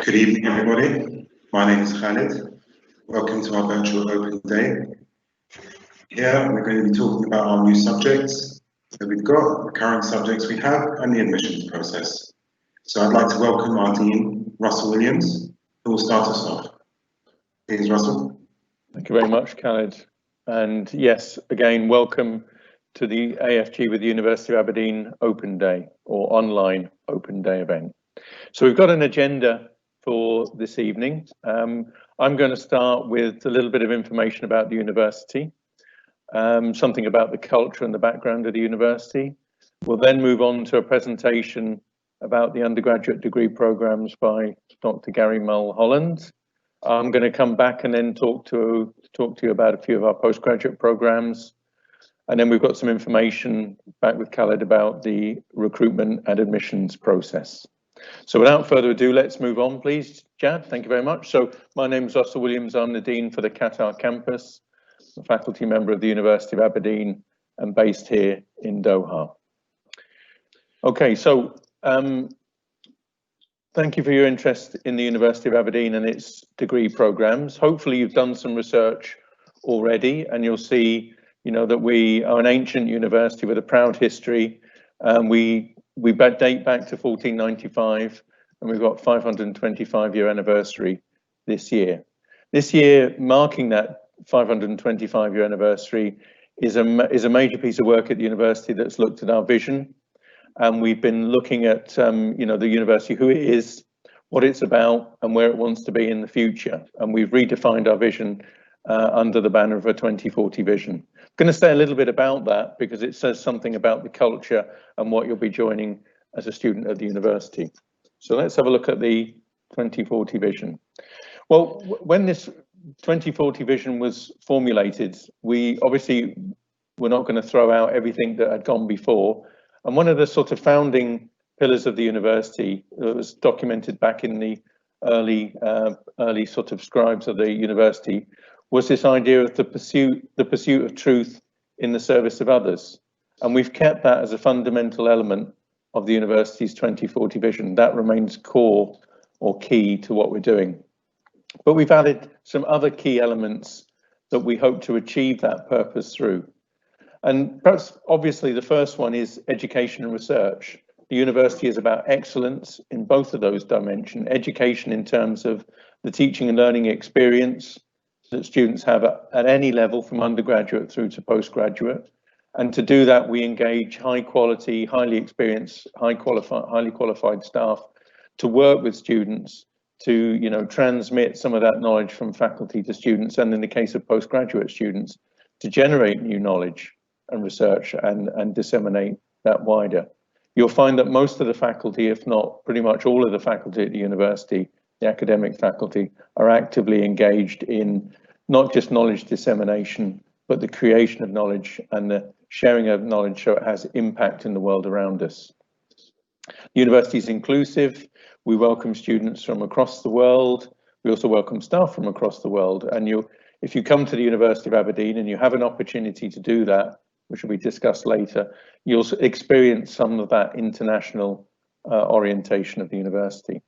Good evening, everybody. My name is Khalid. Welcome to our virtual open day. Here we're going to be talking about our new subjects that we've got, the current subjects we have, and the admissions process. So I'd like to welcome our Dean, Russell Williams, who will start us off. Please, Russell. Thank you very much, Khalid. And yes, again, welcome to the AFG with the University of Aberdeen Open Day or online Open Day event. So we've got an agenda for this evening. I'm going to start with a little bit of information about the university, something about the culture and the background of the university. We'll then move on to a presentation about the undergraduate degree programs by Dr. Gary Mulholland. I'm going to come back and then talk to you about a few of our postgraduate programs. And then we've got some information back with Khalid about the recruitment and admissions process. So without further ado, let's move on, please, Jad. Thank you very much. So my name is Russell Williams. I'm the Dean for the Qatar campus, a faculty member of the University of Aberdeen and based here in Doha. Okay, so thank you for your interest in the University of Aberdeen and its degree programs. Hopefully you've done some research already and you'll see, that we are an ancient university with a proud history. We date back to 1495 and we've got 525-year anniversary this year. This year, marking that 525-year anniversary is a major piece of work at the university that's looked at our vision. And we've been looking at, the university, who it is, what it's about, and where it wants to be in the future. And we've redefined our vision under the banner of a 2040 vision. I'm going to say a little bit about that because it says something about the culture and what you'll be joining as a student at the university. So let's have a look at the 2040 vision. Well, when this 2040 vision was formulated, we obviously were not going to throw out everything that had gone before. And one of the sort of founding pillars of the university that was documented back in the early sort of scribes of the university was this idea of the pursuit of truth in the service of others. And we've kept that as a fundamental element of the university's 2040 vision. That remains core or key to what we're doing. But we've added some other key elements that we hope to achieve that purpose through. And perhaps obviously the first one is education and research. The university is about excellence in both of those dimensions. Education in terms of the teaching and learning experience that students have at any level from undergraduate through to postgraduate. And to do that, we engage high quality, highly experienced, highly qualified staff to work with students to transmit some of that knowledge from faculty to students, and in the case of postgraduate students, to generate new knowledge and research and disseminate that wider. You'll find that most of the faculty, if not pretty much all of the faculty at the university, the academic faculty, are actively engaged in not just knowledge dissemination, but the creation of knowledge and the sharing of knowledge so it has impact in the world around us. The university is inclusive. We welcome students from across the world. We also welcome staff from across the world. And if you come to the University of Aberdeen and you have an opportunity to do that, which will be discussed later, you'll experience some of that international orientation of the university.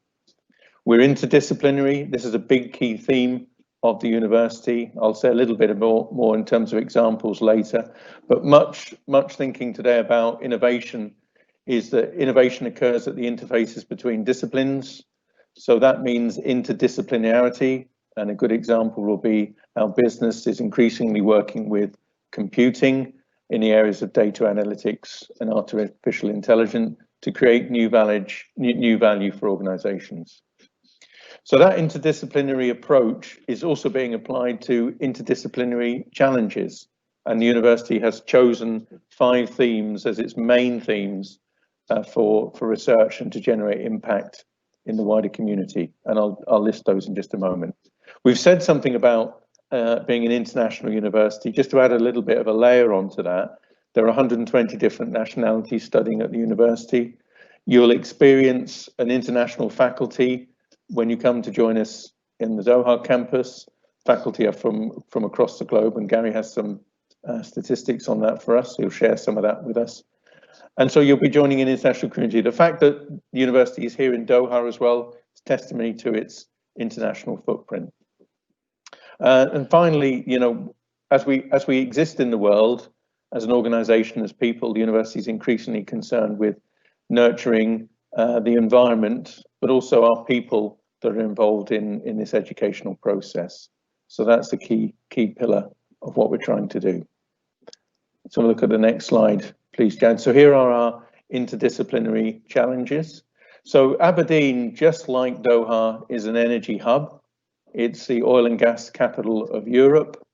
We're interdisciplinary. This is a big key theme of the university. I'll say a little bit more in terms of examples later, but much thinking today about innovation is that innovation occurs at the interfaces between disciplines. So that means interdisciplinarity, and a good example will be our business is increasingly working with computing in the areas of data analytics and artificial intelligence to create new value for organizations. So that interdisciplinary approach is also being applied to interdisciplinary challenges. And the university has chosen 5 themes as its main themes for research and to generate impact in the wider community. And I'll list those in just a moment. We've said something about being an international university. Just to add a little bit of a layer onto that, there are 120 different nationalities studying at the university. You'll experience an international faculty when you come to join us in the Doha campus. Faculty are from across the globe, and Gary has some statistics on that for us. He'll share some of that with us. And so you'll be joining an international community. The fact that the university is here in Doha as well It's testimony to its international footprint. And finally, you know, as we exist in the world, as an organisation, as people, the university is increasingly concerned with nurturing the environment, but also our people that are involved in this educational process. So that's the key pillar of what we're trying to do. So look at the next slide, please, Jan. So here are our interdisciplinary challenges. So Aberdeen, just like Doha, is an energy hub. It's the oil and gas capital of Europe,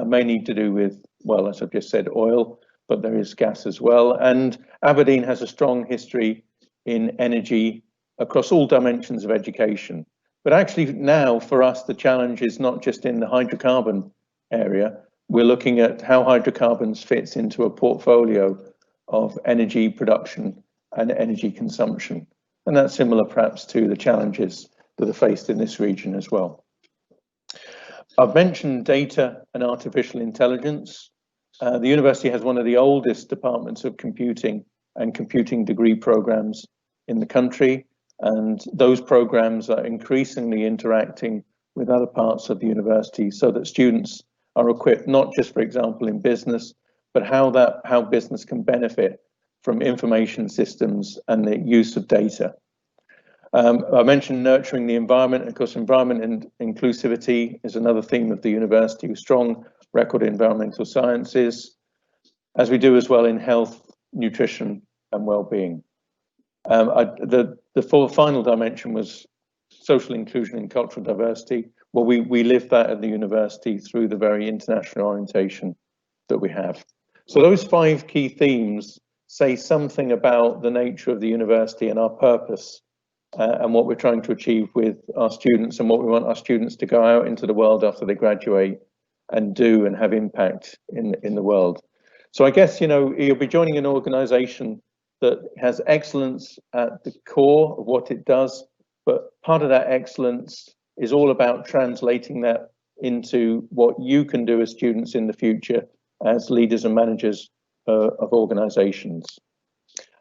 mainly to do with, well, as I've just said, oil, but there is gas as well. And Aberdeen has a strong history in energy across all dimensions of education. But actually now for us, the challenge is not just in the hydrocarbon area. We're looking at how hydrocarbons fits into a portfolio of energy production and energy consumption. And that's similar perhaps to the challenges that are faced in this region as well. I've mentioned data and artificial intelligence. The university has one of the oldest departments of computing and computing degree programs in the country, and those programs are increasingly interacting with other parts of the university so that students are equipped not just, for example, in business, but how business can benefit from information systems and the use of data. I mentioned nurturing the environment. Of course, environment and inclusivity is another theme of the university, with strong record in environmental sciences, as we do as well in health, nutrition, and well-being. The final dimension was social inclusion and cultural diversity. Well, we live that at the university through the very international orientation that we have. So those 5 key themes say something about the nature of the university and our purpose, and what we're trying to achieve with our students and what we want our students to go out into the world after they graduate and do and have impact in the world. So I guess, you know, you'll be joining an organisation that has excellence at the core of what it does, but part of that excellence is all about translating that into what you can do as students in the future as leaders and managers of organisations.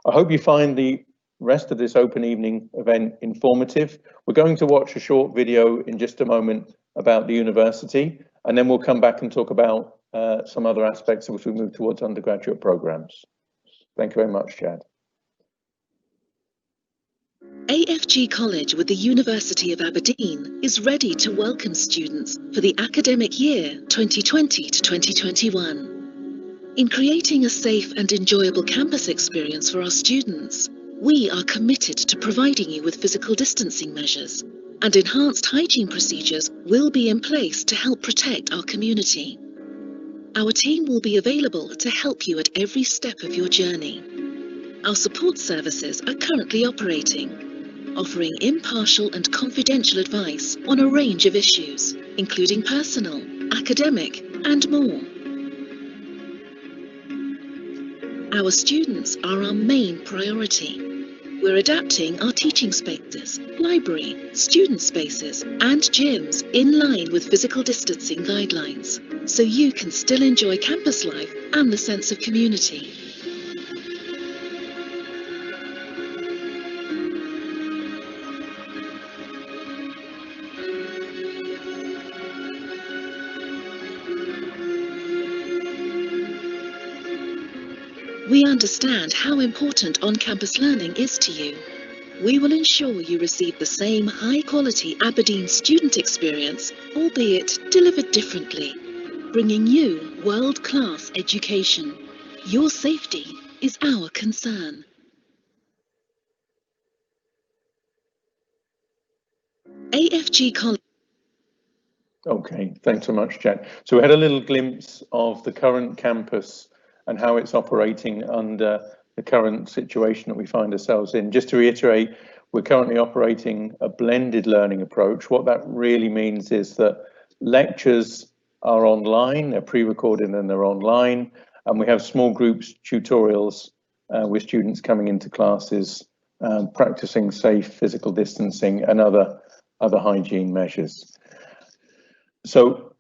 I hope you find the rest of this open evening event informative. We're going to watch a short video in just a moment about the university, and then we'll come back and talk about some other aspects as we move towards undergraduate programs. Thank you very much, Chad. AFG College with the University of Aberdeen is ready to welcome students for the academic year 2020 to 2021. In creating a safe and enjoyable campus experience for our students, we are committed to providing you with physical distancing measures, and enhanced hygiene procedures will be in place to help protect our community. Our team will be available to help you at every step of your journey. Our support services are currently operating, offering impartial and confidential advice on a range of issues, including personal, academic, and more. Our students are our main priority. We're adapting our teaching spaces, library, student spaces, and gyms in line with physical distancing guidelines, so you can still enjoy campus life and the sense of community. We understand how important on-campus learning is to you. We will ensure you receive the same high-quality Aberdeen student experience, albeit delivered differently, bringing you world-class education. Your safety is our concern. AFG College. Okay, thanks so much, Jack. So we had a little glimpse of the current campus and how it's operating under the current situation that we find ourselves in. Just to reiterate, we're currently operating a blended learning approach. What that really means is that lectures are online, they're pre-recorded and they're online, and we have small groups tutorials with students coming into classes, practicing safe physical distancing and other hygiene measures. So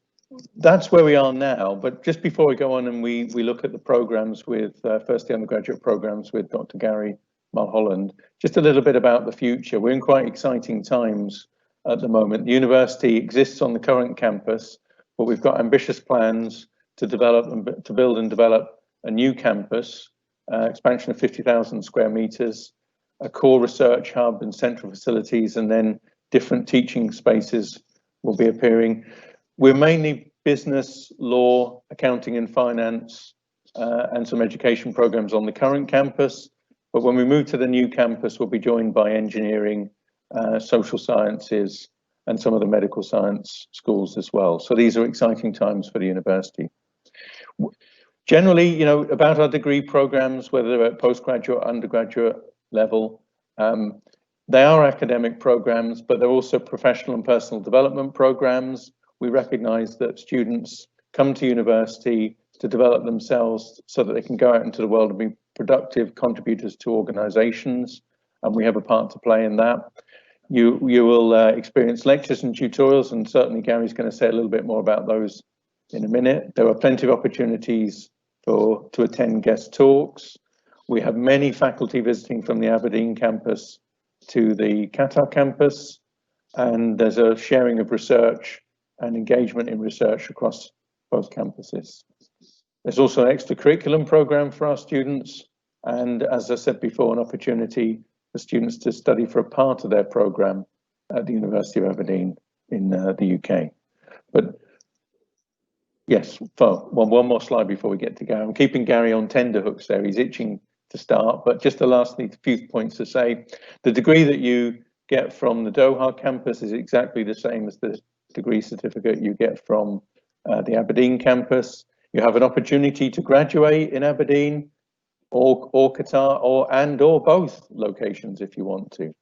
that's where we are now, but just before we go on and we look at the programs with, first the undergraduate programs with Dr. Gary Mulholland. Just a little bit about the future. We're in quite exciting times at the moment. The university exists on the current campus, but we've got ambitious plans to build and develop a new campus, expansion of 50,000 square meters, a core research hub and central facilities, and then different teaching spaces will be appearing. We're mainly business, law, accounting and finance, and some education programs on the current campus. But when we move to the new campus, we'll be joined by engineering, social sciences, and some of the medical science schools as well. So these are exciting times for the university. Generally, you know, about our degree programs, whether they're at postgraduate or undergraduate level, they are academic programs, but they're also professional and personal development programs. We recognize that students come to university to develop themselves so that they can go out into the world and be productive contributors to organizations, and we have a part to play in that. You will experience lectures and tutorials, and certainly Gary's going to say a little bit more about those in a minute. There are plenty of opportunities to attend guest talks. We have many faculty visiting from the Aberdeen campus to the Qatar campus, and there's a sharing of research and engagement in research across both campuses. There's also an extracurriculum program for our students, and as I said before, an opportunity for students to study for a part of their program at the University of Aberdeen in the UK. But yes, one more slide before we get to Gary. I'm keeping Gary on tenterhooks there. He's itching to start, but just the last few points to say. The degree that you get from the Doha campus is exactly the same as the degree certificate you get from the Aberdeen campus. You have an opportunity to graduate in Aberdeen or Qatar or both locations if you want to.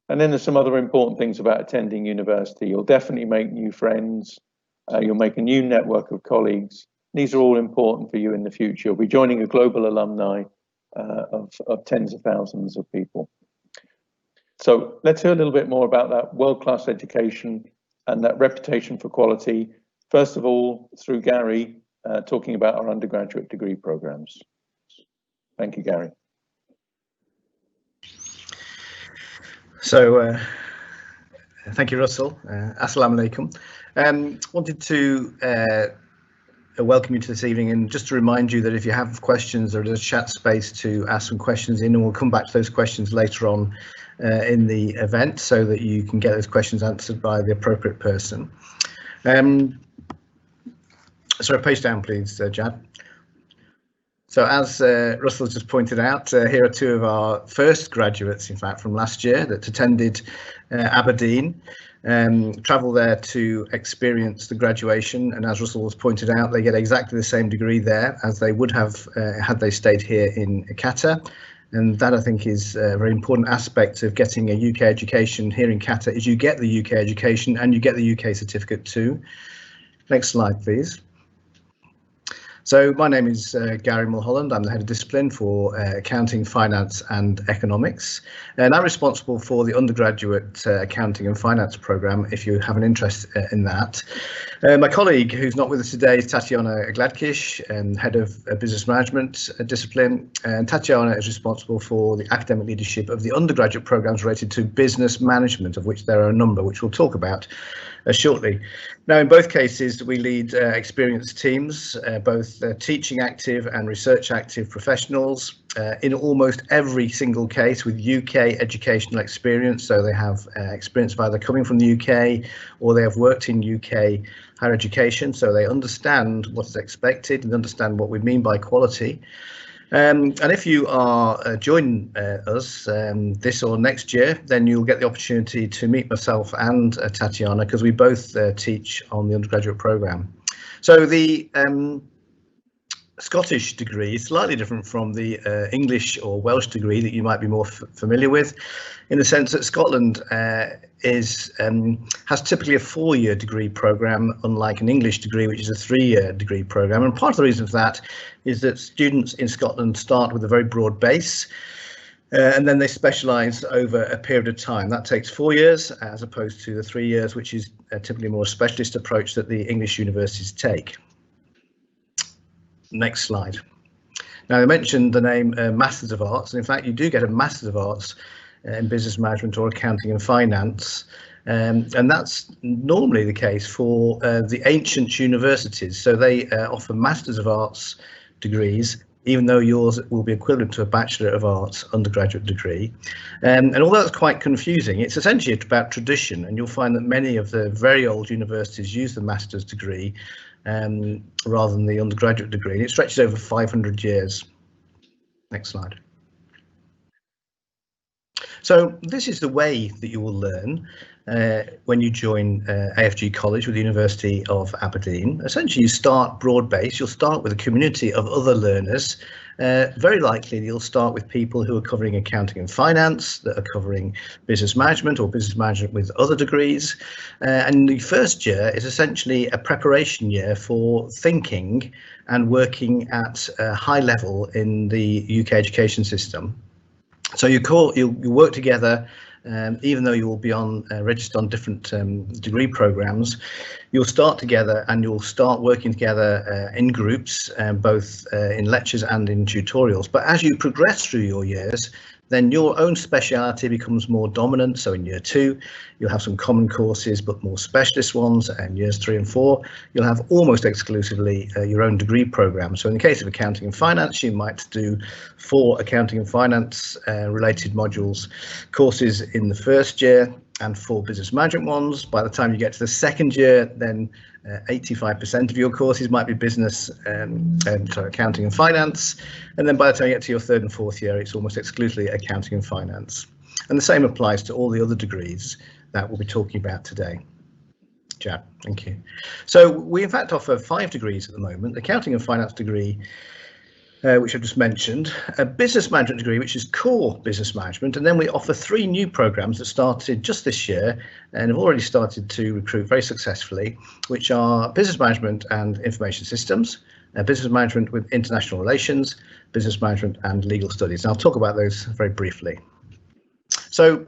And then there's some other important things about attending university. You'll definitely make new friends. You'll make a new network of colleagues. These are all important for you in the future. You'll be joining a global alumni of tens of thousands of people. So let's hear a little bit more about that world-class education and that reputation for quality. First of all, through Gary, talking about our undergraduate degree programs. Thank you, Gary. So, thank you, Russell. Assalamu alaikum. Wanted to welcome you to this evening, and just to remind you that if you have questions, there is a chat space to ask some questions in, and we'll come back to those questions later on in the event so that you can get those questions answered by the appropriate person. Sorry, page down, please, Jad. So as Russell just pointed out, here are two of our first graduates, in fact, from last year that attended Aberdeen, travel there to experience the graduation, and as Russell has pointed out, they get exactly the same degree there as they would have had they stayed here in Qatar. And that, I think, is a very important aspect of getting a UK education here in Qatar, is you get the UK education and you get the UK certificate too. Next slide, please. So my name is Gary Mulholland. I'm the head of discipline for accounting, finance and economics, and I'm responsible for the undergraduate accounting and finance program if you have an interest in that. My colleague who's not with us today is Tatiana Gladkish, head of business management discipline, and Tatiana is responsible for the academic leadership of the undergraduate programs related to business management, of which there are a number which we'll talk about shortly. Now, in both cases, we lead experienced teams, both teaching active and research active professionals in almost every single case with UK educational experience. So they have experience of either coming from the UK or they have worked in UK higher education. So they understand what is expected and understand what we mean by quality. And if you are joining us this or next year, then you'll get the opportunity to meet myself and Tatiana, because we both teach on the undergraduate programme. So the Scottish degree is slightly different from the English or Welsh degree that you might be more familiar with, in the sense that Scotland has typically a 4-year degree programme, unlike an English degree, which is a 3-year degree programme. And part of the reason for that is that students in Scotland start with a very broad base, and then they specialise over a period of time. That takes 4 years, as opposed to the 3 years, which is typically a more specialist approach that the English universities take. Next slide. Now, I mentioned the name Masters of Arts, and in fact, you do get a Masters of Arts in Business Management or Accounting and Finance. And that's normally the case for the ancient universities. So they offer Masters of Arts degrees, even though yours will be equivalent to a Bachelor of Arts undergraduate degree. And although it's quite confusing, it's essentially about tradition, and you'll find that many of the very old universities use the master's degree rather than the undergraduate degree, and it stretches over 500 years. Next slide. So this is the way that you will learn when you join AFG College with the University of Aberdeen. Essentially, you start broad-based. You'll start with a community of other learners. Very likely you'll start with people who are covering accounting and finance, that are covering business management or business management with other degrees. And the first year is essentially a preparation year for thinking and working at a high level in the UK education system. So you'll work together, even though you will be registered on different degree programs. You'll start together and you'll start working together in groups, both in lectures and in tutorials. But as you progress through your years, then your own speciality becomes more dominant. So in year 2, you'll have some common courses, but more specialist ones. And years 3 and 4, you'll have almost exclusively your own degree program. So in the case of accounting and finance, you might do 4 accounting and finance related modules courses in the first year and 4 business management ones. By the time you get to the second year, then 85% of your courses might be business accounting and finance, and then by the time you get to your 3rd and 4th year, it's almost exclusively accounting and finance. And the same applies to all the other degrees that we'll be talking about today. Jab, thank you. So we in fact offer 5 degrees at the moment: accounting and finance degree, which I've just mentioned, a business management degree, which is core business management, and then we offer 3 new programs that started just this year and have already started to recruit very successfully, which are business management and information systems, business management with international relations, business management and legal studies. And I'll talk about those very briefly. So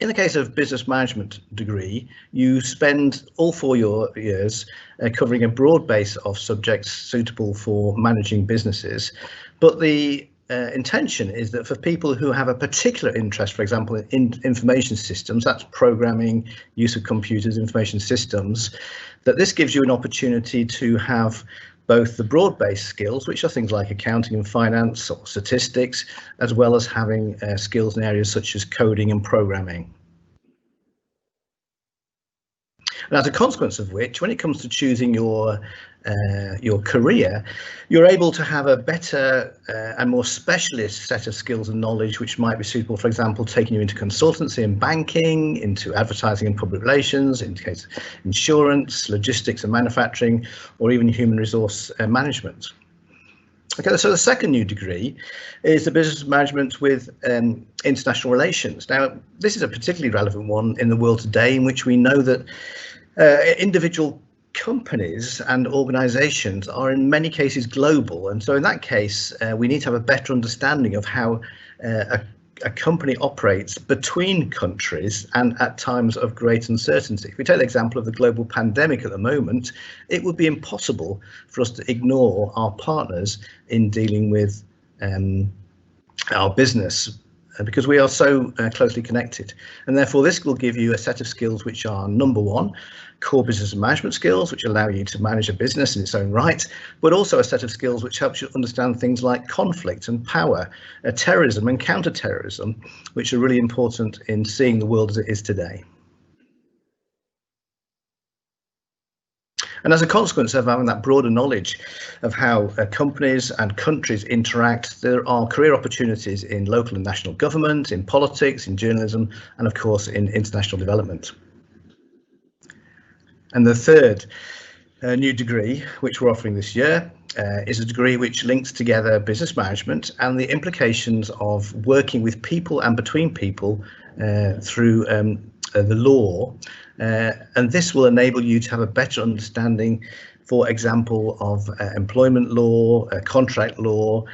in the case of business management degree, you spend all 4 years covering a broad base of subjects suitable for managing businesses. But the intention is that for people who have a particular interest, for example, in information systems, that's programming, use of computers, information systems, that this gives you an opportunity to have both the broad-based skills, which are things like accounting and finance or statistics, as well as having skills in areas such as coding and programming. And as a consequence of which, when it comes to choosing your career, you're able to have a better and more specialist set of skills and knowledge, which might be suitable, for example, taking you into consultancy and banking, into advertising and public relations, into case insurance, logistics and manufacturing, or even human resource management. Okay, so the second new degree is the business management with international relations. Now, this is a particularly relevant one in the world today, in which we know that individual companies and organizations are in many cases global, and so in that case we need to have a better understanding of how a company operates between countries and at times of great uncertainty. If we take the example of the global pandemic at the moment, it would be impossible for us to ignore our partners in dealing with our business, because we are so closely connected. And therefore this will give you a set of skills which are, number 1, core business and management skills, which allow you to manage a business in its own right, but also a set of skills which helps you understand things like conflict and power, terrorism and counter-terrorism, which are really important in seeing the world as it is today. And as a consequence of having that broader knowledge of how companies and countries interact, there are career opportunities in local and national government, in politics, in journalism, and of course in international development. And the third new degree, which we're offering this year, is a degree which links together business management and the implications of working with people and between people through the law. And this will enable you to have a better understanding, for example, of employment law, contract law,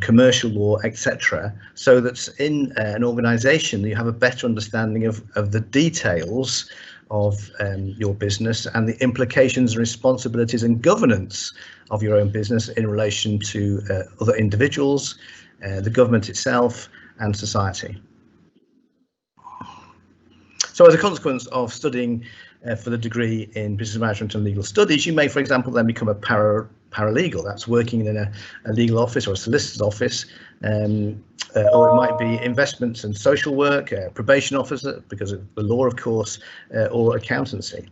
commercial law, etc. So that in an organisation you have a better understanding of the details of your business and the implications and responsibilities and governance of your own business in relation to other individuals, the government itself, and society. So as a consequence of studying for the degree in business management and legal studies, you may, for example, then become a paralegal. That's working in a legal office or a solicitor's office, or it might be investments and social work, probation officer because of the law, of course, or accountancy.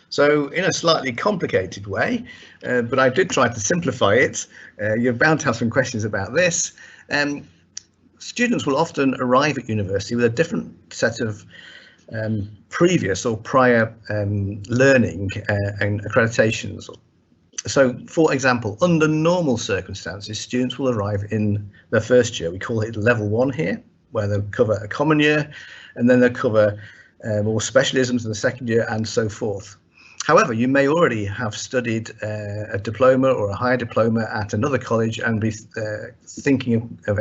So in a slightly complicated way, but I did try to simplify it. You're bound to have some questions about this. Students will often arrive at university with a different set of previous or prior learning and accreditations. So, for example, under normal circumstances, students will arrive in their first year. We call it level 1 here, where they'll cover a common year, and then they'll cover more specialisms in the second year, and so forth. However, you may already have studied a diploma or a higher diploma at another college and be thinking of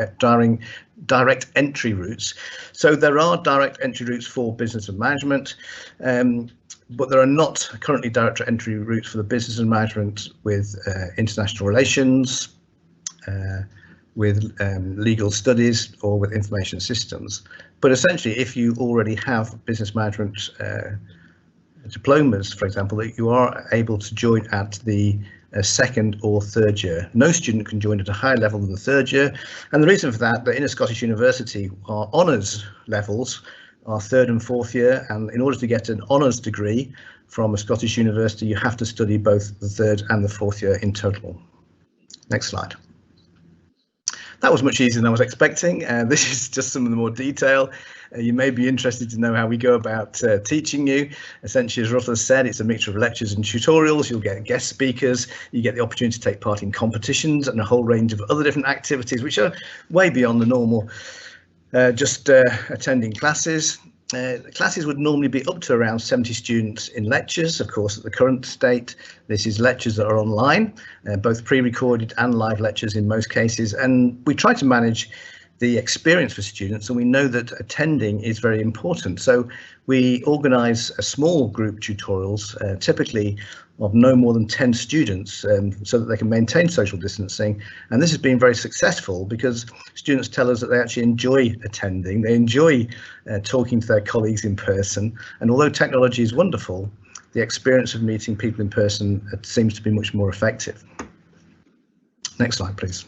direct entry routes. So there are direct entry routes for business and management, but there are not currently direct entry routes for the business and management with international relations, with legal studies, or with information systems. But essentially, if you already have business management diplomas, for example, that you are able to join at the second or third year. No student can join at a higher level than the third year, and the reason for that in a Scottish university, our honours levels are third and fourth year, and in order to get an honours degree from a Scottish university, you have to study both the third and the fourth year in total. Next slide. That was much easier than I was expecting. This is just some of the more detail. You may be interested to know how we go about teaching you. Essentially, as Russell has said, it's a mixture of lectures and tutorials. You'll get guest speakers. You get the opportunity to take part in competitions and a whole range of other different activities, which are way beyond the normal just attending classes. Classes would normally be up to around 70 students in lectures. Of course, at the current state, this is lectures that are online, both pre-recorded and live lectures in most cases. And we try to manage the experience for students, and we know that attending is very important. So we organise a small group tutorials, typically of no more than 10 students, so that they can maintain social distancing. And this has been very successful because students tell us that they actually enjoy attending, they enjoy talking to their colleagues in person. And although technology is wonderful, the experience of meeting people in person seems to be much more effective. Next slide, please.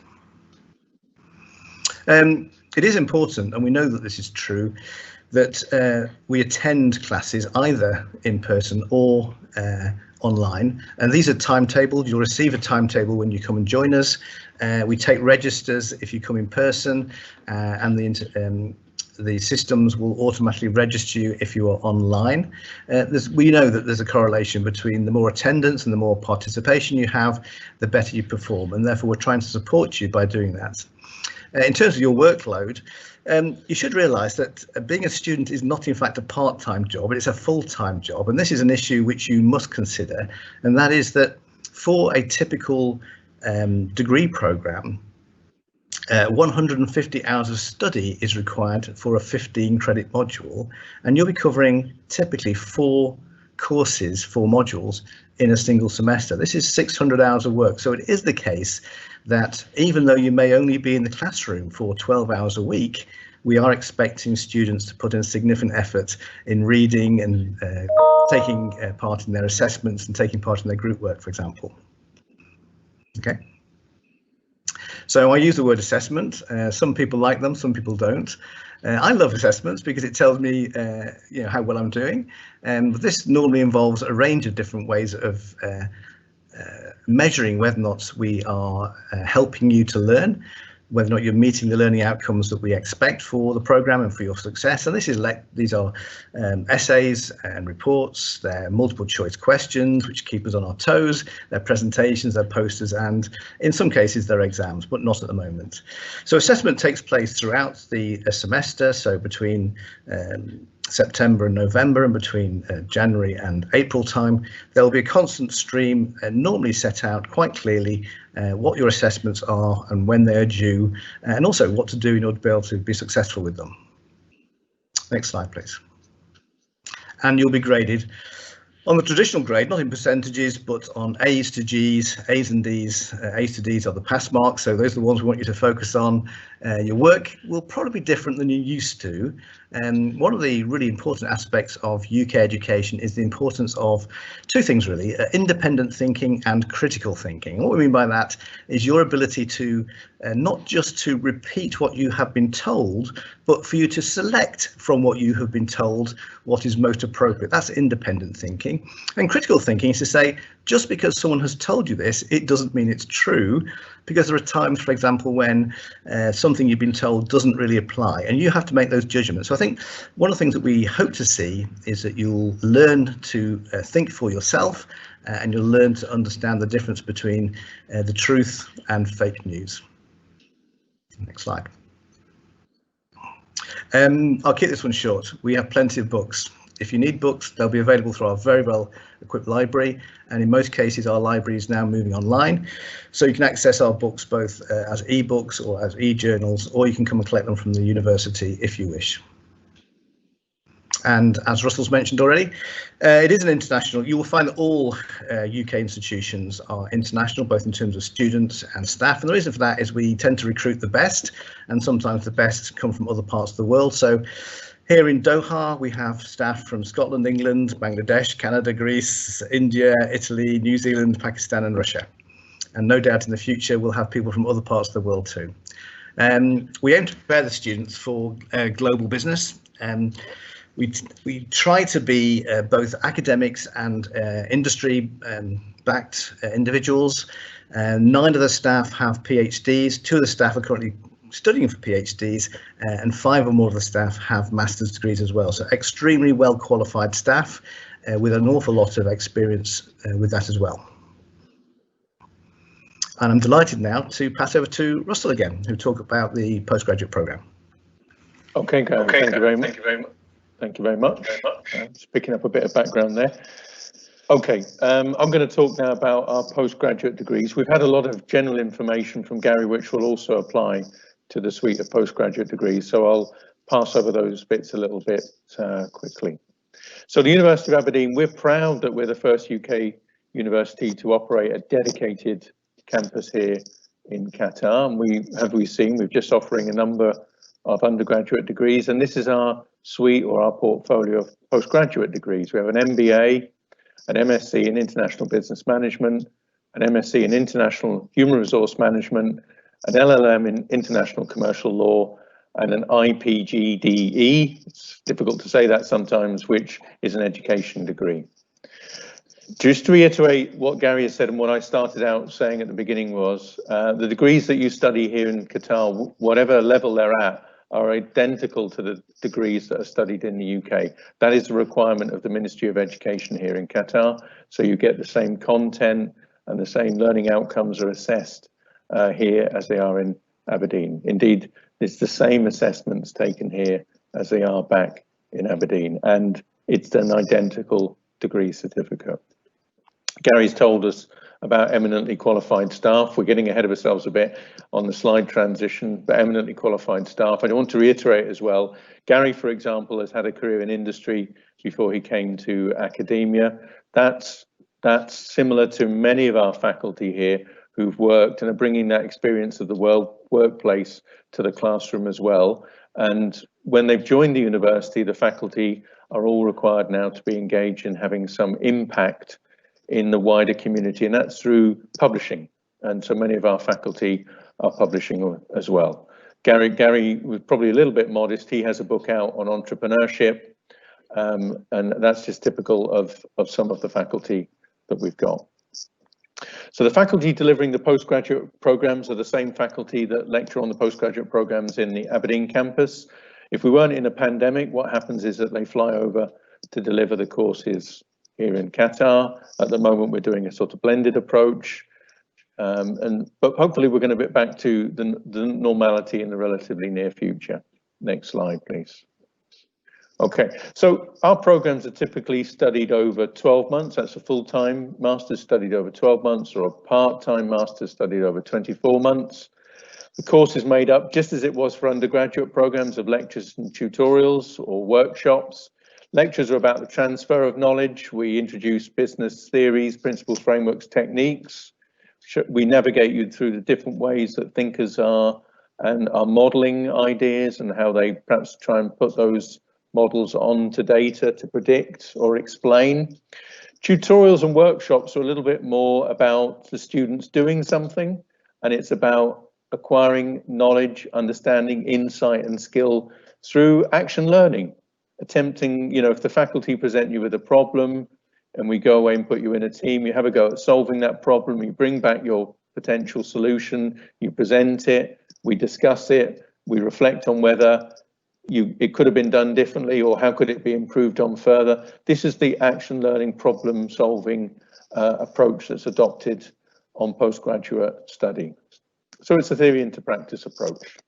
It is important, and we know that this is true, that we attend classes either in person or online, and these are timetabled. You'll receive a timetable when you come and join us. We take registers if you come in person, and the systems will automatically register you if you are online. We know that there's a correlation between the more attendance and the more participation you have, the better you perform, and therefore we're trying to support you by doing that. In terms of your workload, you should realise that being a student is not in fact a part-time job, it's a full-time job, and this is an issue which you must consider, and that is that for a typical degree programme, 150 hours of study is required for a 15-credit module, and you'll be covering typically 4 courses, 4 modules in a single semester. This is 600 hours of work, so it is the case that even though you may only be in the classroom for 12 hours a week, we are expecting students to put in significant effort in reading and taking part in their assessments and taking part in their group work, for example. Okay. So I use the word assessment. Some people like them, some people don't. I love assessments because it tells me how well I'm doing. But this normally involves a range of different ways of measuring whether or not we are helping you to learn, whether or not you're meeting the learning outcomes that we expect for the programme and for your success. And these are essays and reports, they're multiple choice questions which keep us on our toes, they're presentations, they're posters, and in some cases they're exams, but not at the moment. So assessment takes place throughout the semester, so between September and November, and between January and April time, there will be a constant stream, normally set out quite clearly what your assessments are and when they are due, and also what to do in order to be able to be successful with them. Next slide, please. And you'll be graded on the traditional grade, not in percentages, but on A's to G's, A's and D's. A's to D's are the pass marks, so those are the ones we want you to focus on. Your work will probably be different than you're used to. And one of the really important aspects of UK education is the importance of two things really, independent thinking and critical thinking. And what we mean by that is your ability to not just to repeat what you have been told, but for you to select from what you have been told what is most appropriate. That's independent thinking. And critical thinking is to say, just because someone has told you this, it doesn't mean it's true, because there are times, for example, when something you've been told doesn't really apply, and you have to make those judgments. So I think one of the things that we hope to see is that you'll learn to think for yourself, and you'll learn to understand the difference between the truth and fake news. Next slide. I'll keep this one short. We have plenty of books. If you need books, they'll be available through our very well equipped library, and in most cases our library is now moving online, so you can access our books both as e-books or as e-journals, or you can come and collect them from the university if you wish. And as Russell's mentioned already, it is an international. You will find that all UK institutions are international, both in terms of students and staff. And the reason for that is we tend to recruit the best, and sometimes the best come from other parts of the world. So here in Doha, we have staff from Scotland, England, Bangladesh, Canada, Greece, India, Italy, New Zealand, Pakistan and Russia. And no doubt in the future, we'll have people from other parts of the world too. We aim to prepare the students for global business. We try to be both academics and industry backed individuals. 9 of the staff have PhDs, 2 of the staff are currently studying for PhDs, and 5 or more of the staff have master's degrees as well. So extremely well qualified staff with an awful lot of experience with that as well. And I'm delighted now to pass over to Russell again, who'll talk about the postgraduate programme. Okay, Gary, thank you very much. Thank you very much. Just picking up a bit of background there. Okay, I'm going to talk now about our postgraduate degrees. We've had a lot of general information from Gary, which will also apply to the suite of postgraduate degrees. So I'll pass over those bits a little bit quickly. So the University of Aberdeen, we're proud that we're the first UK university to operate a dedicated campus here in Qatar. And we're just offering a number of undergraduate degrees, and this is our suite or our portfolio of postgraduate degrees. We have an MBA, an MSc in International Business Management, an MSc in International Human Resource Management, an LLM in International Commercial Law, and an Ipgde, it's difficult to say that sometimes, which is an education degree. Just to reiterate what Gary has said and what I started out saying at the beginning was, the degrees that you study here in Qatar, whatever level they're at, are identical to the degrees that are studied in the UK. That is the requirement of the Ministry of Education here in Qatar. So you get the same content and the same learning outcomes are assessed here as they are in Aberdeen. Indeed, it's the same assessments taken here as they are back in Aberdeen, and it's an identical degree certificate. Gary's told us about eminently qualified staff. We're getting ahead of ourselves a bit on the slide transition, but eminently qualified staff. I want to reiterate as well, Gary, for example, has had a career in industry before he came to academia. That's similar to many of our faculty here who've worked and are bringing that experience of the workplace to the classroom as well. And when they've joined the university, the faculty are all required now to be engaged in having some impact in the wider community, and that's through publishing. And so many of our faculty are publishing as well. Gary was probably a little bit modest. He has a book out on entrepreneurship, and that's just typical of some of the faculty that we've got. So the faculty delivering the postgraduate programs are the same faculty that lecture on the postgraduate programs in the Aberdeen campus. If we weren't in a pandemic, what happens is that they fly over to deliver the courses here in Qatar. At the moment, we're doing a sort of blended approach, but hopefully we're going to get back to the normality in the relatively near future. Next slide, please. Okay, so our programs are typically studied over 12 months. That's a full-time master's studied over 12 months, or a part-time master's studied over 24 months. The course is made up, just as it was for undergraduate programs, of lectures and tutorials or workshops. Lectures are about the transfer of knowledge. We introduce business theories, principles, frameworks, techniques. We navigate you through the different ways that thinkers are modeling ideas and how they perhaps try and put those models onto data to predict or explain. Tutorials and workshops are a little bit more about the students doing something, and it's about acquiring knowledge, understanding, insight and skill through action learning. Attempting, if the faculty present you with a problem and we go away and put you in a team, you have a go at solving that problem, you bring back your potential solution, you present it, we discuss it, we reflect on whether it could have been done differently or how could it be improved on further. This is the action learning problem solving approach that's adopted on postgraduate study. So it's a theory into practice approach.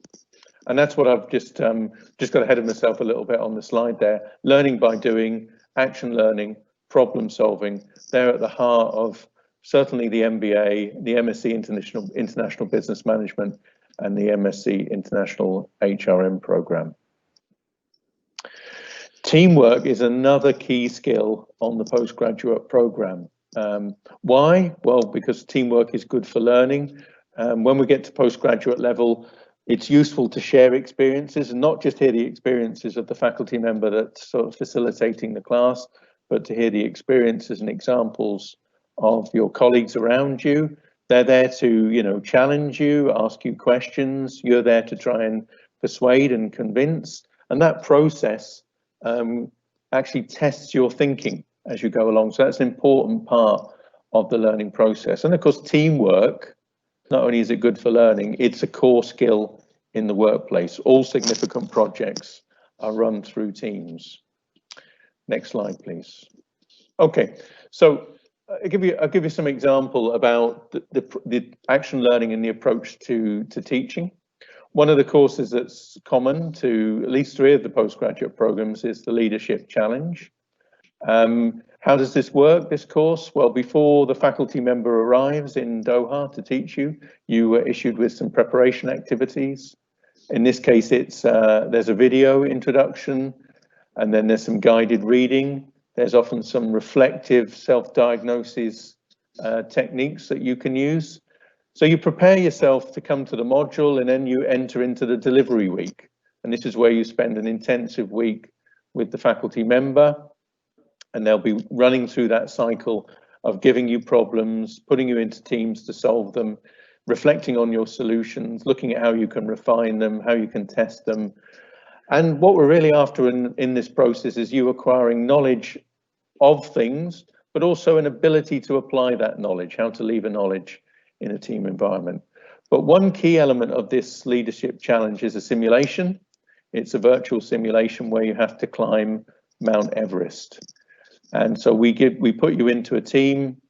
And that's what I've just got ahead of myself a little bit on the slide there. Learning by doing, action learning, problem solving. They're at the heart of certainly the MBA, the MSc International Business Management, and the MSc International HRM program. Teamwork is another key skill on the postgraduate program. Why? Well, because teamwork is good for learning. When we get to postgraduate level, it's useful to share experiences and not just hear the experiences of the faculty member that's sort of facilitating the class, but to hear the experiences and examples of your colleagues around you. They're there to, challenge you, ask you questions. You're there to try and persuade and convince. And that process actually tests your thinking as you go along. So that's an important part of the learning process. And of course, teamwork, not only is it good for learning, it's a core skill in the workplace. All significant projects are run through teams. Next slide, please. Okay, so I'll give you some example about the action learning and the approach to teaching. One of the courses that's common to at least 3 of the postgraduate programs is the Leadership Challenge. How does this work, this course? Well, before the faculty member arrives in Doha to teach you, you were issued with some preparation activities. In this case, there's a video introduction, and then there's some guided reading. There's often some reflective self-diagnosis techniques that you can use. So you prepare yourself to come to the module, and then you enter into the delivery week. And this is where you spend an intensive week with the faculty member, and they'll be running through that cycle of giving you problems, putting you into teams to solve them, reflecting on your solutions, looking at how you can refine them, how you can test them. And what we're really after in this process is you acquiring knowledge of things, but also an ability to apply that knowledge, how to leave a knowledge in a team environment. But one key element of this leadership challenge is a simulation. It's a virtual simulation where you have to climb Mount Everest. And so we put you into a team.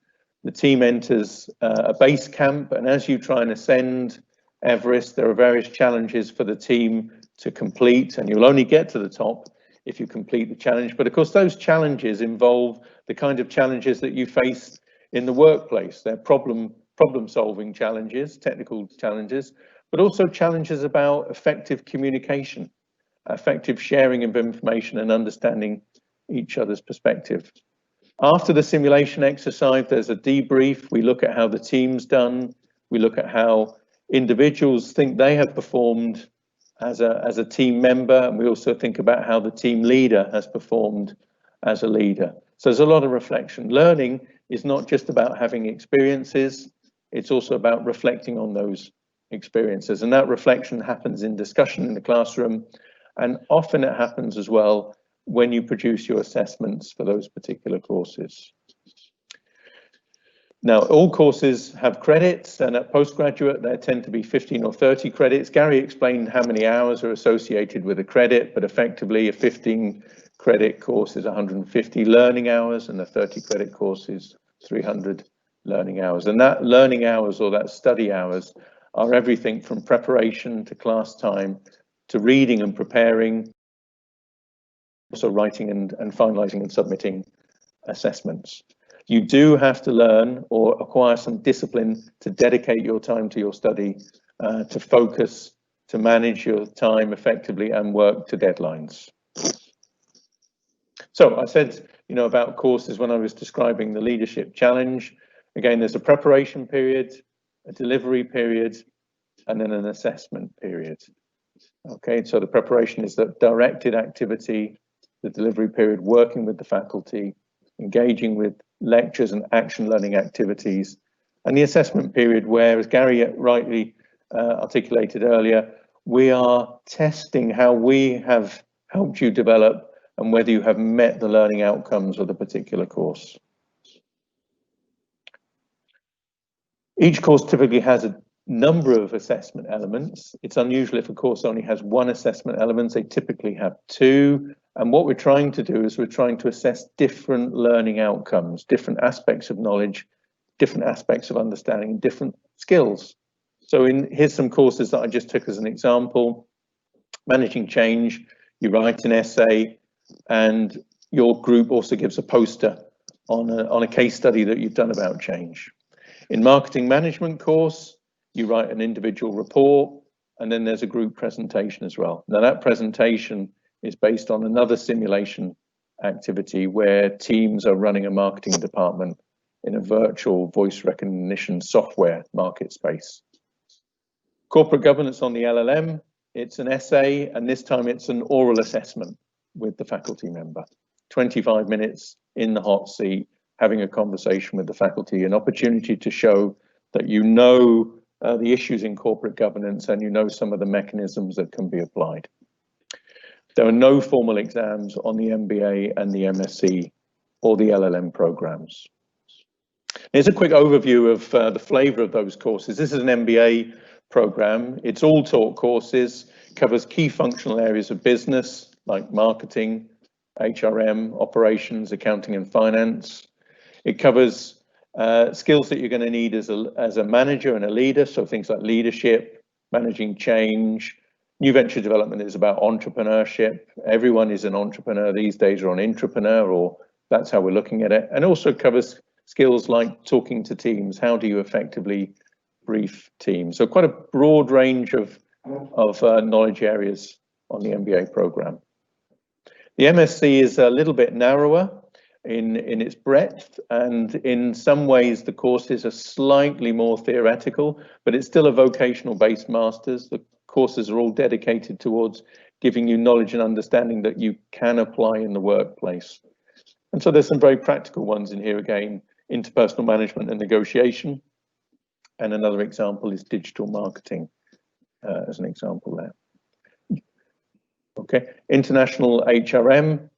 The team enters a base camp, and as you try and ascend Everest, there are various challenges for the team to complete, and you'll only get to the top if you complete the challenge. But of course, those challenges involve the kind of challenges that you face in the workplace. They're problem-solving challenges, technical challenges, but also challenges about effective communication, effective sharing of information and understanding each other's perspective. After the simulation exercise, there's a debrief. We look at how the team's done. We look at how individuals think they have performed as a team member, and we also think about how the team leader has performed as a leader. So there's a lot of reflection. Learning is not just about having experiences, it's also about reflecting on those experiences. And that reflection happens in discussion in the classroom, and often it happens as well when you produce your assessments for those particular courses. Now, all courses have credits, and at postgraduate, there tend to be 15 or 30 credits. Gary explained how many hours are associated with a credit, but effectively a 15 credit course is 150 learning hours, and a 30 credit course is 300 learning hours. And that learning hours, or that study hours, are everything from preparation to class time to reading and preparing, also writing and finalizing and submitting assessments. You do have to learn or acquire some discipline to dedicate your time to your study to focus, to manage your time effectively and work to deadlines. So I said, about courses when I was describing the leadership challenge. Again, there's a preparation period, a delivery period, and then an assessment period. Okay, so the preparation is the directed activity, the delivery period, working with the faculty, engaging with lectures and action learning activities, and the assessment period where, as Gary rightly articulated earlier, we are testing how we have helped you develop and whether you have met the learning outcomes of the particular course. Each course typically has a number of assessment elements. It's unusual if a course only has one assessment element. They typically have two. And what we're trying to do is we're trying to assess different learning outcomes, different aspects of knowledge, different aspects of understanding, different skills. So here's some courses that I just took as an example. Managing change, you write an essay, and your group also gives a poster on a case study that you've done about change. In marketing management course, you write an individual report, and then there's a group presentation as well. Now that presentation is based on another simulation activity where teams are running a marketing department in a virtual voice recognition software market space. Corporate governance on the LLM, it's an essay, and this time it's an oral assessment with the faculty member. 25 minutes in the hot seat, having a conversation with the faculty, an opportunity to show that you know the issues in corporate governance and you know some of the mechanisms that can be applied. There are no formal exams on the MBA and the MSc or the LLM programs. Here's a quick overview of the flavor of those courses. This is an MBA program. It's all taught courses, covers key functional areas of business like marketing, HRM, operations, accounting and finance. It covers skills that you're going to need as a manager and a leader, so things like leadership, managing change. New venture development is about entrepreneurship. Everyone is an entrepreneur these days, or an intrapreneur, or that's how we're looking at it. And also covers skills like talking to teams. How do you effectively brief teams? So quite a broad range of knowledge areas on the MBA program. The MSc is a little bit narrower in its breadth, and in some ways the courses are slightly more theoretical, but it's still a vocational based master's. The courses are all dedicated towards giving you knowledge and understanding that you can apply in the workplace. And so there's some very practical ones in here again, interpersonal management and negotiation. And another example is digital marketing as an example there. Okay, international HRM.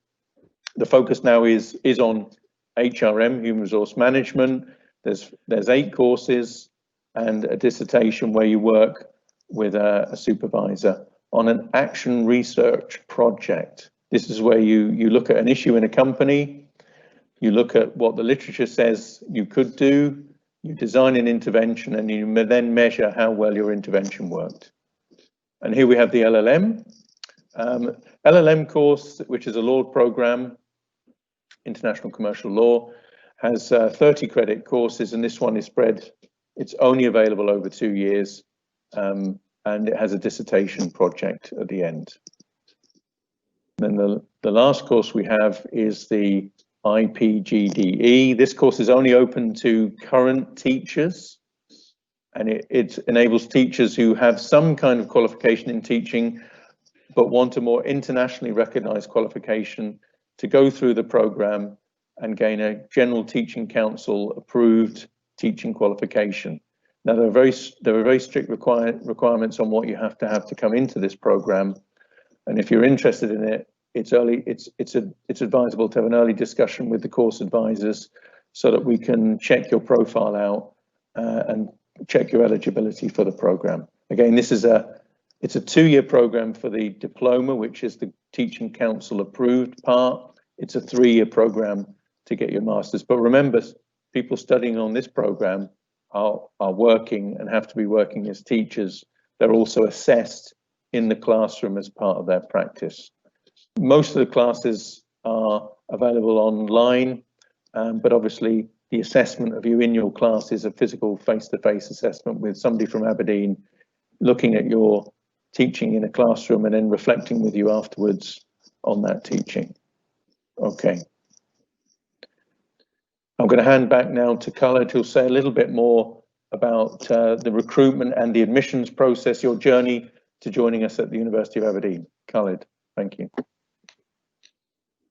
The focus now is on HRM, human resource management. There's 8 courses and a dissertation where you work with a supervisor on an action research project. This is where you look at an issue in a company, you look at what the literature says you could do, you design an intervention, and you then measure how well your intervention worked. And here we have the LLM. LLM course, which is a law program, international commercial law, has 30 credit courses, and this one is spread. It's only available over 2 years, and it has a dissertation project at the end. Then the last course we have is the Ipgde. This course is only open to current teachers, and it enables teachers who have some kind of qualification in teaching but want a more internationally recognized qualification to go through the program and gain a General Teaching Council approved teaching qualification. Now, there are very strict requirements on what you have to come into this program, and if you're interested in it, it's advisable to have an early discussion with the course advisors so that we can check your profile out and check your eligibility for the program. Again, it's a 2-year program for the diploma, which is the Teaching Council approved part. It's a 3-year program to get your master's. But remember, people studying on this program are working and have to be working as teachers. They're also assessed in the classroom as part of their practice. Most of the classes are available online, but obviously the assessment of you in your class is a physical face-to-face assessment with somebody from Aberdeen looking at your teaching in a classroom and then reflecting with you afterwards on that teaching. Okay. I'm going to hand back now to Khaled, who'll say a little bit more about the recruitment and the admissions process, your journey to joining us at the University of Aberdeen. Khaled, thank you.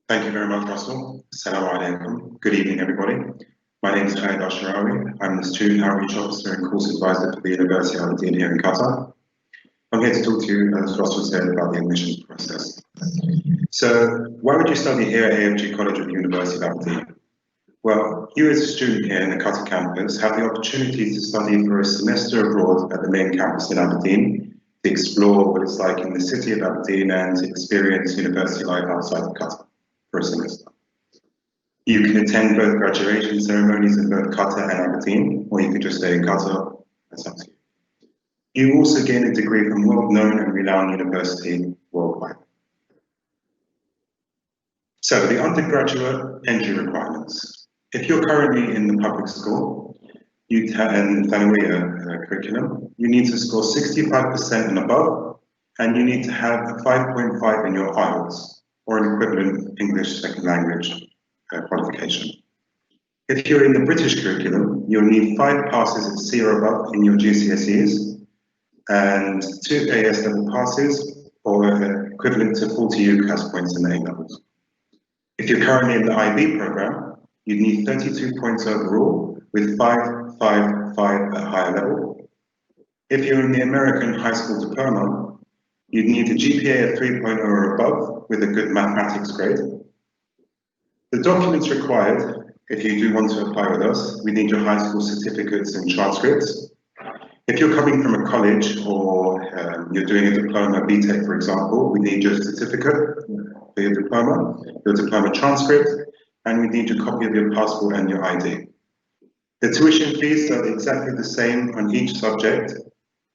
Thank you very much, Russell. Assalamu alaikum. Good evening, everybody. My name is Khaled Ashrawi. I'm the Student Outreach Officer and Course Advisor for the University of Aberdeen here in Qatar. I'm here to talk to you, as Russell said, about the admissions process. So, why would you study here at AFG College at the University of Aberdeen? Well, you as a student here in the Qatar campus have the opportunity to study for a semester abroad at the main campus in Aberdeen, to explore what it's like in the city of Aberdeen and to experience university life outside of Qatar for a semester. You can attend both graduation ceremonies in both Qatar and Aberdeen, or you can just stay in Qatar. That's up to you. You also gain a degree from well-known and renowned university worldwide. So, the undergraduate entry requirements. If you're currently in the public school, you have in the Thanawiya curriculum, you need to score 65% and above, and you need to have a 5.5 in your IELTS, or an equivalent English second language qualification. If you're in the British curriculum, you'll need 5 passes at C or above in your GCSEs, and 2 AS level passes, or equivalent to 40 UCAS points in the A levels. If you're currently in the IB program, you need 32 points overall, with 5, 5, 5 at higher level. If you're in the American high school diploma, you'd need a GPA of 3.0 or above with a good mathematics grade. The documents required, if you do want to apply with us, we need your high school certificates and transcripts. If you're coming from a college or you're doing a diploma, BTEC for example, we need your certificate for your diploma transcript, and we need a copy of your passport and your ID. The tuition fees are exactly the same on each subject,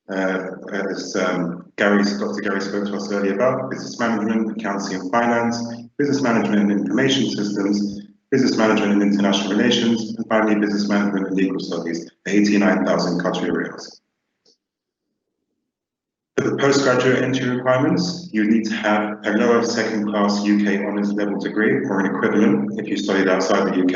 as Dr. Gary spoke to us earlier about: business management, accounting and finance, business management and information systems, business management and international relations, and finally business management and legal studies, 89,000 Qatari riyals. For the postgraduate entry requirements, you need to have a lower second-class UK honours level degree or an equivalent if you studied outside the UK.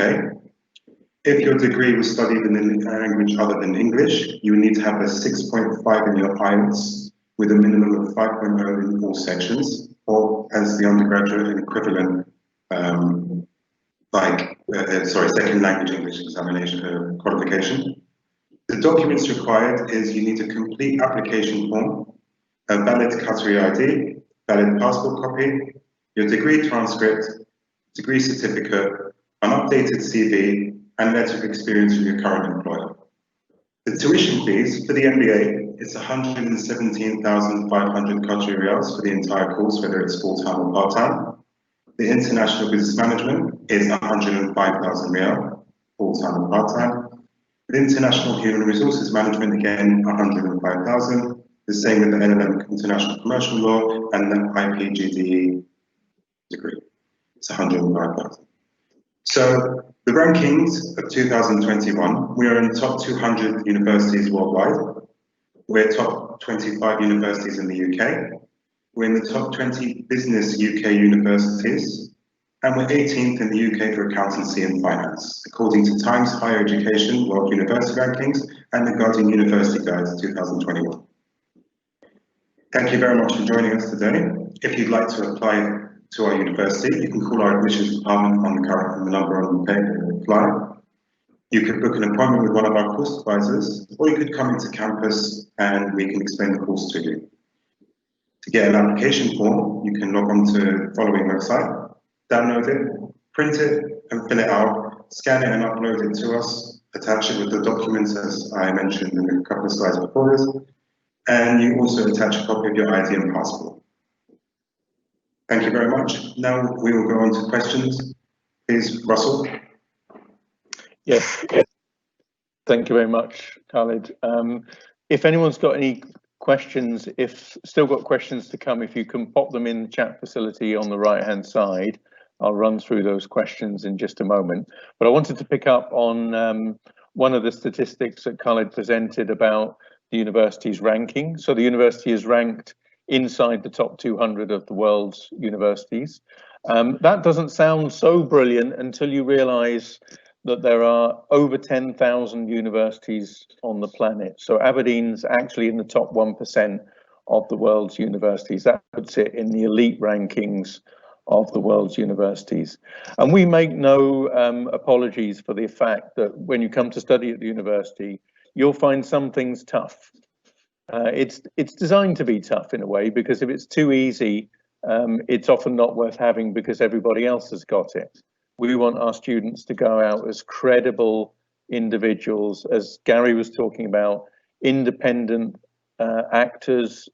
If your degree was studied in a language other than English, you would need to have a 6.5 in your IELTS with a minimum of 5.0 in all sections, or as the undergraduate equivalent, second language English examination qualification. The documents required is you need a complete application form, a valid Qatari ID, valid passport copy, your degree transcript, degree certificate, an updated CV, and letter of experience from your current employer. The tuition fees for the MBA is 117,500 Qatari riyals for the entire course, whether it's full-time or part-time. The international business management is 105,000 riyal, full-time or part-time. The international human resources management, again, 105,000. The same with the LLM International Commercial Law and the Ipgde degree. It's 105,000. So the rankings of 2021, we are in the top 200 universities worldwide. We're top 25 universities in the UK. We're in the top 20 business UK universities. And we're 18th in the UK for accountancy and finance, according to Times Higher Education World University Rankings and the Guardian University Guides 2021. Thank you very much for joining us today. If you'd like to apply to our university, you can call our admissions department on the number on the page and apply. You could book an appointment with one of our course advisors, or you could come into campus and we can explain the course to you. To get an application form, you can log on to the following website, download it, print it and fill it out, scan it and upload it to us, attach it with the documents as I mentioned in a couple of slides before this. And you also attach a copy of your ID and passport. Thank you very much. Now we will go on to questions. Please, Russell. Yes, thank you very much, Khaled. If anyone's got any questions, if still got questions to come, if you can pop them in the chat facility on the right-hand side, I'll run through those questions in just a moment. But I wanted to pick up on one of the statistics that Khaled presented about the university's ranking. So the university is ranked inside the top 200 of the world's universities. That doesn't sound so brilliant until you realize that there are over 10,000 universities on the planet. So Aberdeen's actually in the top 1% of the world's universities. That puts it in the elite rankings of the world's universities. And we make no apologies for the fact that when you come to study at the university, you'll find some things tough. It's designed to be tough in a way, because if it's too easy, it's often not worth having because everybody else has got it. We want our students to go out as credible individuals, as Gary was talking about, independent actors,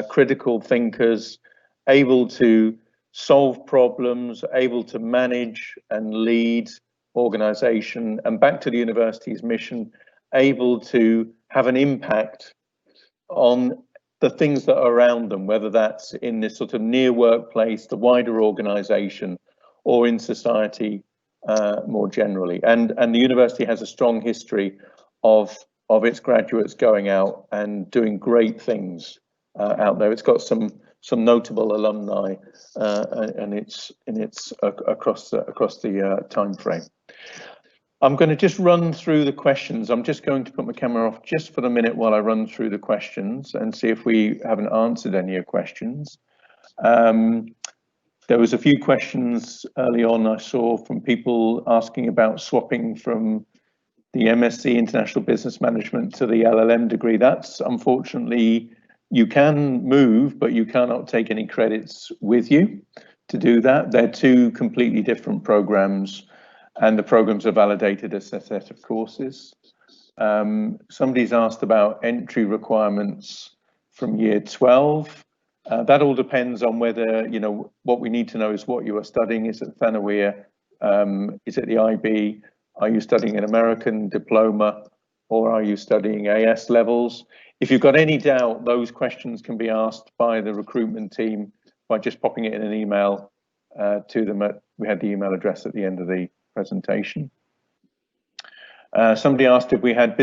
critical thinkers, able to solve problems, able to manage and lead organization, and back to the university's mission, able to have an impact on the things that are around them, whether that's in this sort of near workplace, the wider organization, or in society more generally. And the university has a strong history of its graduates going out and doing great things out there. It's got some notable alumni, and it's across the time frame. I'm going to just run through the questions. I'm just going to put my camera off just for a minute while I run through the questions and see if we haven't answered any of your questions. There was a few questions early on I saw from people asking about swapping from the MSc International Business Management to the LLM degree. That's unfortunately, you can move, but you cannot take any credits with you to do that. They're two completely different programs, and the programs are validated as a set of courses. Somebody's asked about entry requirements from year 12. That all depends on whether, what we need to know is what you are studying. Is it Thanawea? Is it the IB? Are you studying an American diploma, or are you studying AS levels? If you've got any doubt, those questions can be asked by the recruitment team by just popping it in an email to them. We had the email address at the end of the presentation. Somebody asked if we had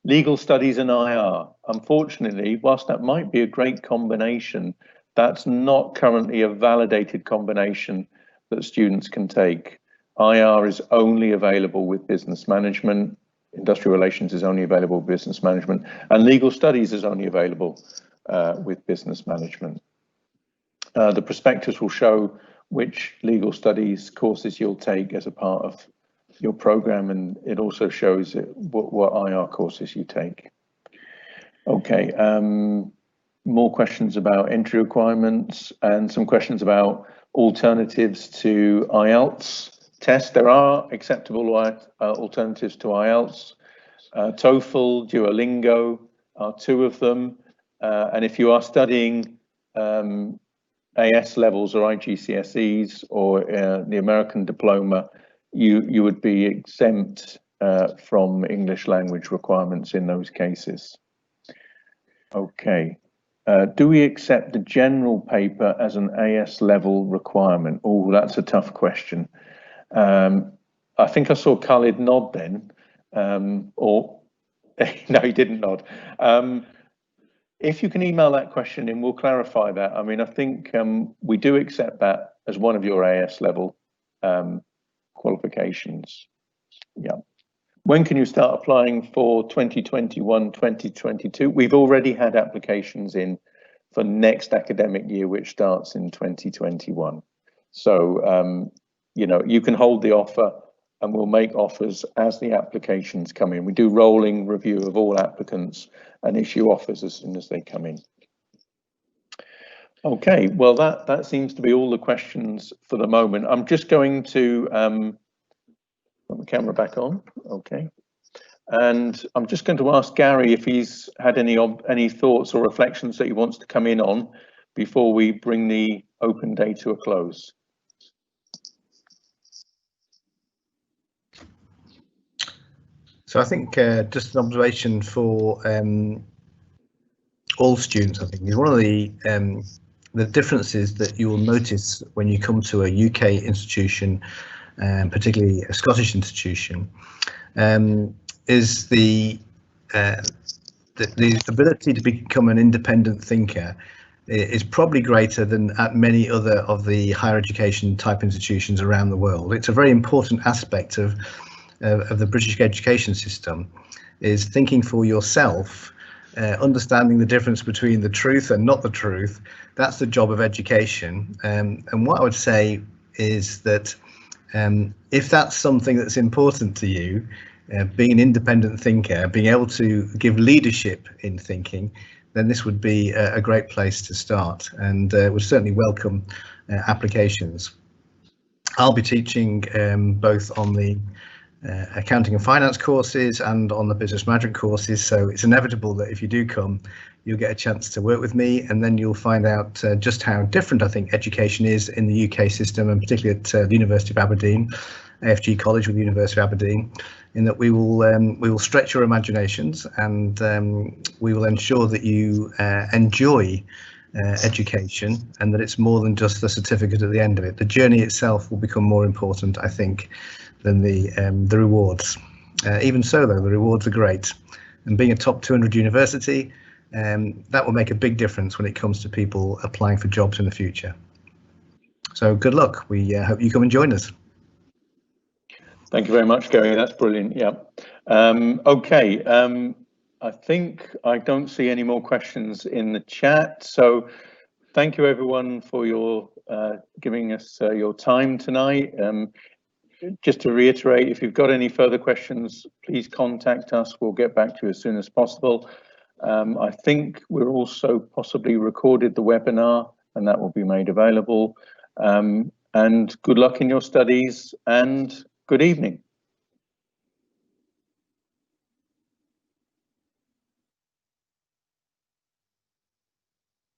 legal studies and IR. Unfortunately, whilst that might be a great combination, that's not currently a validated combination that students can take. IR is only available with business management, industrial relations is only available with business management, and legal studies is only available with business management. The prospectus will show which legal studies courses you'll take as a part of your program, and it also shows what IR courses you take. Okay, more questions about entry requirements and some questions about alternatives to IELTS test. There are acceptable alternatives to IELTS. TOEFL, Duolingo are two of them. And if you are studying AS levels or IGCSEs or the American diploma, you would be exempt from English language requirements in those cases. Okay. Do we accept the general paper as an AS level requirement? Oh, that's a tough question. I think I saw Khalid nod then, or no, he didn't nod. If you can email that question in, we'll clarify that. I mean, I think we do accept that as one of your AS level qualifications. Yeah. When can you start applying for 2021, 2022? We've already had applications in for next academic year, which starts in 2021. So, you can hold the offer and we'll make offers as the applications come in. We do rolling review of all applicants and issue offers as soon as they come in. Okay, well, that seems to be all the questions for the moment. I'm just going to put the camera back on. Okay. And I'm just going to ask Gary if he's had any thoughts or reflections that he wants to come in on before we bring the open day to a close. So I think just an observation for all students, I think, is one of the differences that you will notice when you come to a UK institution, particularly a Scottish institution, is the the ability to become an independent thinker is probably greater than at many other of the higher education type institutions around the world. It's a very important aspect of the British education system, is thinking for yourself, understanding the difference between the truth and not the truth. That's the job of education. And what I would say is that if that's something that's important to you, being an independent thinker, being able to give leadership in thinking, then this would be a great place to start, and would certainly welcome applications. I'll be teaching both on the accounting and finance courses and on the business management courses, so it's inevitable that if you do come, you'll get a chance to work with me, and then you'll find out just how different I think education is in the UK system, and particularly at the University of Aberdeen, AFG College with the University of Aberdeen, in that we will stretch your imaginations, and we will ensure that you enjoy education, and that it's more than just the certificate at the end of it. The journey itself will become more important, I think, than the rewards. Even so, though, the rewards are great, and being a top 200 university, that will make a big difference when it comes to people applying for jobs in the future. So good luck. We hope you come and join us. Thank you very much, Gary. That's brilliant. Yeah. Okay. I think I don't see any more questions in the chat. So thank you, everyone, for your giving us your time tonight. Just to reiterate, if you've got any further questions, please contact us. We'll get back to you as soon as possible. I think we're also possibly recorded the webinar, and that will be made available. And good luck in your studies, and good evening.